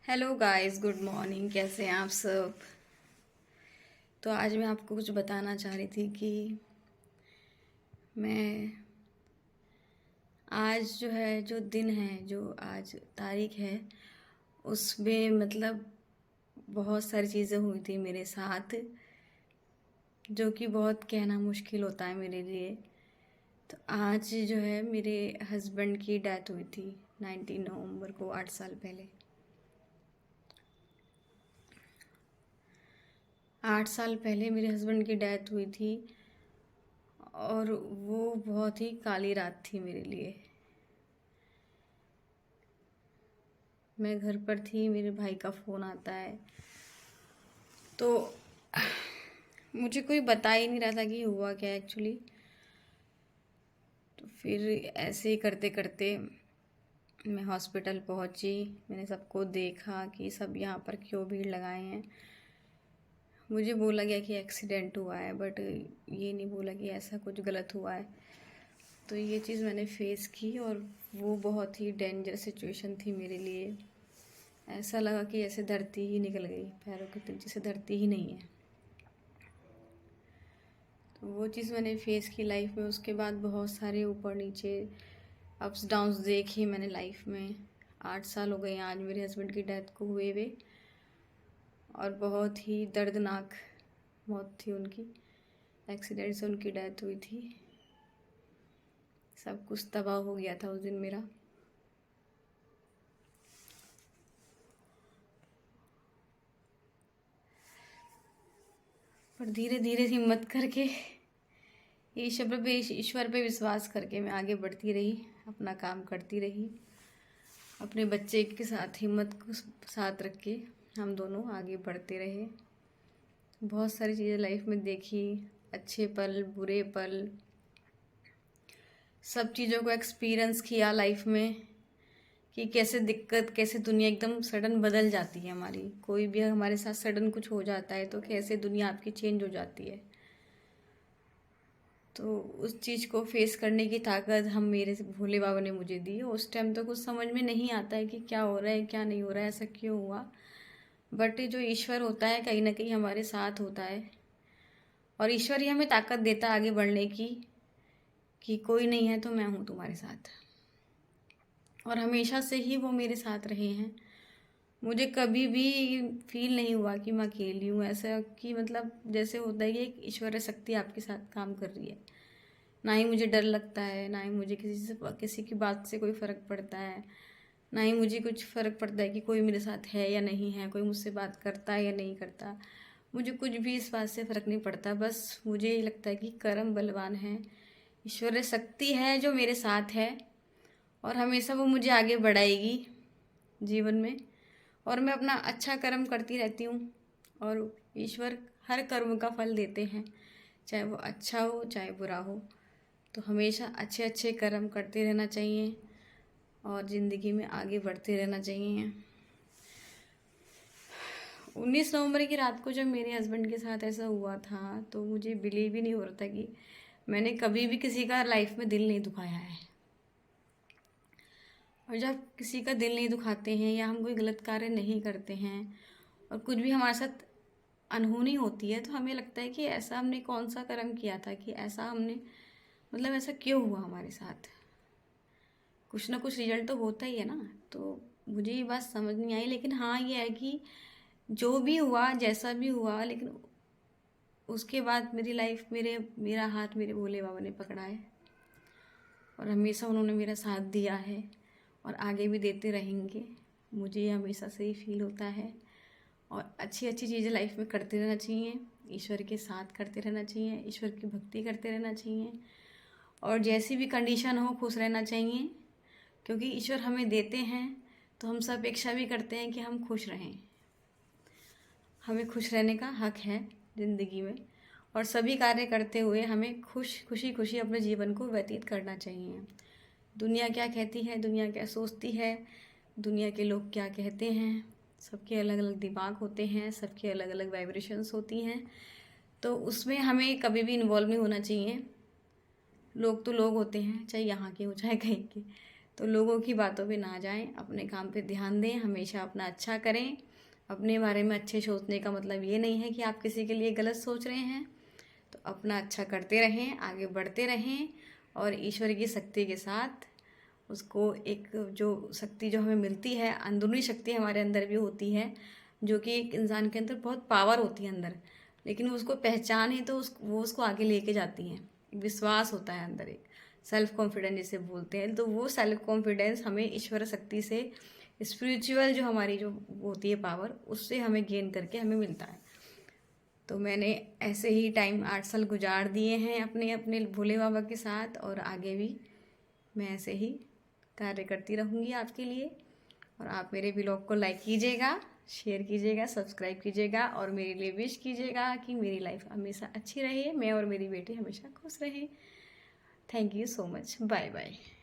Hello guys, good morning. कैसे हैं आप सब? तो आज मैं आपको कुछ बताना चाह रही थी कि मैं आज जो दिन है, जो आज तारीख है, उसमें मतलब बहुत सारी चीज़ें हुई थी मेरे साथ, जो कि बहुत कहना मुश्किल होता है मेरे लिए। तो आज मेरे हस्बैंड की डेथ हुई थी 19 नवंबर को, 8 साल पहले। 8 साल पहले मेरे हस्बैंड की डेथ हुई थी और वो बहुत ही काली रात थी मेरे लिए। मैं घर पर थी, मेरे भाई का फ़ोन आता है, तो मुझे कोई बता ही नहीं रहा था कि हुआ क्या एक्चुअली। तो फिर ऐसे ही करते करते मैं हॉस्पिटल पहुंची। मैंने सबको देखा कि सब यहाँ पर क्यों भीड़ लगाए हैं। मुझे बोला गया कि एक्सीडेंट हुआ है, बट ये नहीं बोला कि ऐसा कुछ गलत हुआ है। तो ये चीज़ मैंने फेस की और वो बहुत ही डेंजर सिचुएशन थी मेरे लिए। ऐसा लगा कि ऐसे धरती ही निकल गई पैरों के नीचे से, धरती ही नहीं है। तो वो चीज़ मैंने फेस की लाइफ में। उसके बाद बहुत सारे ऊपर नीचे अप्स डाउन्स देखे मैंने लाइफ में। 8 साल हो गए आज मेरे हस्बैंड की डेथ को हुए हुए, और बहुत ही दर्दनाक मौत थी उनकी। एक्सीडेंट से उनकी डेथ हुई थी। सब कुछ तबाह हो गया था उस दिन मेरा। पर धीरे धीरे हिम्मत करके ईश्वर पे विश्वास करके मैं आगे बढ़ती रही, अपना काम करती रही। अपने बच्चे के साथ हिम्मत को साथ रख के हम दोनों आगे बढ़ते रहे। बहुत सारी चीज़ें लाइफ में देखी, अच्छे पल, बुरे पल, सब चीज़ों को एक्सपीरियंस किया लाइफ में कि कैसे दिक्कत, कैसे दुनिया एकदम सडन बदल जाती है हमारी। कोई भी हमारे साथ सडन कुछ हो जाता है तो कैसे दुनिया आपकी चेंज हो जाती है। तो उस चीज़ को फेस करने की ताकत हम मेरे भोले बाबा ने मुझे दी। उस टाइम तो कुछ समझ में नहीं आता है कि क्या हो रहा है, क्या नहीं हो रहा है, ऐसा क्यों हुआ। बट जो ईश्वर होता है कहीं ना कहीं हमारे साथ होता है, और ईश्वर ही हमें ताकत देता है आगे बढ़ने की, कि कोई नहीं है तो मैं हूँ तुम्हारे साथ। और हमेशा से ही वो मेरे साथ रहे हैं। मुझे कभी भी फील नहीं हुआ कि मैं अकेली हूँ, ऐसा कि मतलब जैसे होता है कि एक ईश्वर शक्ति आपके साथ काम कर रही है। ना ही मुझे डर लगता है, ना ही मुझे किसी की बात से कोई फ़र्क पड़ता है, ना ही मुझे कुछ फ़र्क पड़ता है कि कोई मेरे साथ है या नहीं है, कोई मुझसे बात करता है या नहीं करता। मुझे कुछ भी इस बात से फ़र्क नहीं पड़ता। बस मुझे ये लगता है कि कर्म बलवान है, ईश्वरीय शक्ति है जो मेरे साथ है, और हमेशा वो मुझे आगे बढ़ाएगी जीवन में। और मैं अपना अच्छा कर्म करती रहती हूँ, और ईश्वर हर कर्म का फल देते हैं, चाहे वो अच्छा हो चाहे बुरा हो। तो हमेशा अच्छे अच्छे कर्म करते रहना चाहिए और ज़िंदगी में आगे बढ़ते रहना चाहिए। 19 नवंबर की रात को जब मेरे हस्बैंड के साथ ऐसा हुआ था, तो मुझे बिलीव ही नहीं हो रहा था कि मैंने कभी भी किसी का लाइफ में दिल नहीं दुखाया है। और जब किसी का दिल नहीं दुखाते हैं या हम कोई गलत कार्य नहीं करते हैं और कुछ भी हमारे साथ अनहोनी होती है, तो हमें लगता है कि ऐसा हमने कौन सा कर्म किया था कि ऐसा हमने, मतलब ऐसा क्यों हुआ हमारे साथ। कुछ ना कुछ रिजल्ट तो होता ही है ना। तो मुझे ये बात समझ नहीं आई, लेकिन हाँ ये है कि जो भी हुआ, जैसा भी हुआ, लेकिन उसके बाद मेरी लाइफ, मेरा हाथ मेरे भोले बाबा ने पकड़ा है, और हमेशा उन्होंने मेरा साथ दिया है और आगे भी देते रहेंगे। मुझे ये हमेशा से ही फील होता है। और अच्छी अच्छी चीज़ें लाइफ में करते रहना चाहिए, ईश्वर के साथ करते रहना चाहिए, ईश्वर की भक्ति करते रहना चाहिए, और जैसी भी कंडीशन हो खुश रहना चाहिए, क्योंकि ईश्वर हमें देते हैं तो हम सब अपेक्षा भी करते हैं कि हम खुश रहें। हमें खुश रहने का हक है ज़िंदगी में, और सभी कार्य करते हुए हमें खुशी खुशी अपने जीवन को व्यतीत करना चाहिए। दुनिया क्या कहती है, दुनिया क्या सोचती है, दुनिया के लोग क्या कहते हैं, सबके अलग अलग दिमाग होते हैं, सबके अलग अलग वाइब्रेशंस होती हैं। तो उसमें हमें कभी भी इन्वॉल्व नहीं होना चाहिए। लोग तो लोग होते हैं, चाहे यहाँ के हो चाहे कहीं के। तो लोगों की बातों पे ना जाएं, अपने काम पे ध्यान दें, हमेशा अपना अच्छा करें। अपने बारे में अच्छे सोचने का मतलब ये नहीं है कि आप किसी के लिए गलत सोच रहे हैं। तो अपना अच्छा करते रहें, आगे बढ़ते रहें और ईश्वर की शक्ति के साथ उसको एक जो शक्ति जो हमें मिलती है, अंदरूनी शक्ति हमारे अंदर भी होती है, जो कि एक इंसान के अंदर बहुत पावर होती है अंदर, लेकिन वो उसको पहचाने तो वो उसको आगे लेके जाती हैं। एक विश्वास होता है अंदर, एक सेल्फ कॉन्फिडेंस जिसे बोलते हैं। तो वो सेल्फ कॉन्फिडेंस हमें ईश्वर शक्ति से, स्पिरिचुअल जो हमारी जो होती है पावर, उससे हमें गेन करके हमें मिलता है। तो मैंने ऐसे ही टाइम 8 साल गुजार दिए हैं अपने अपने भोले बाबा के साथ, और आगे भी मैं ऐसे ही कार्य करती रहूँगी आपके लिए। और आप मेरे ब्लॉग को लाइक कीजिएगा, शेयर कीजिएगा, सब्सक्राइब कीजिएगा और मेरे लिए विश कीजिएगा कि मेरी लाइफ हमेशा अच्छी रहे, मैं और मेरी बेटी हमेशा खुश रहें। Thank you so much. Bye bye.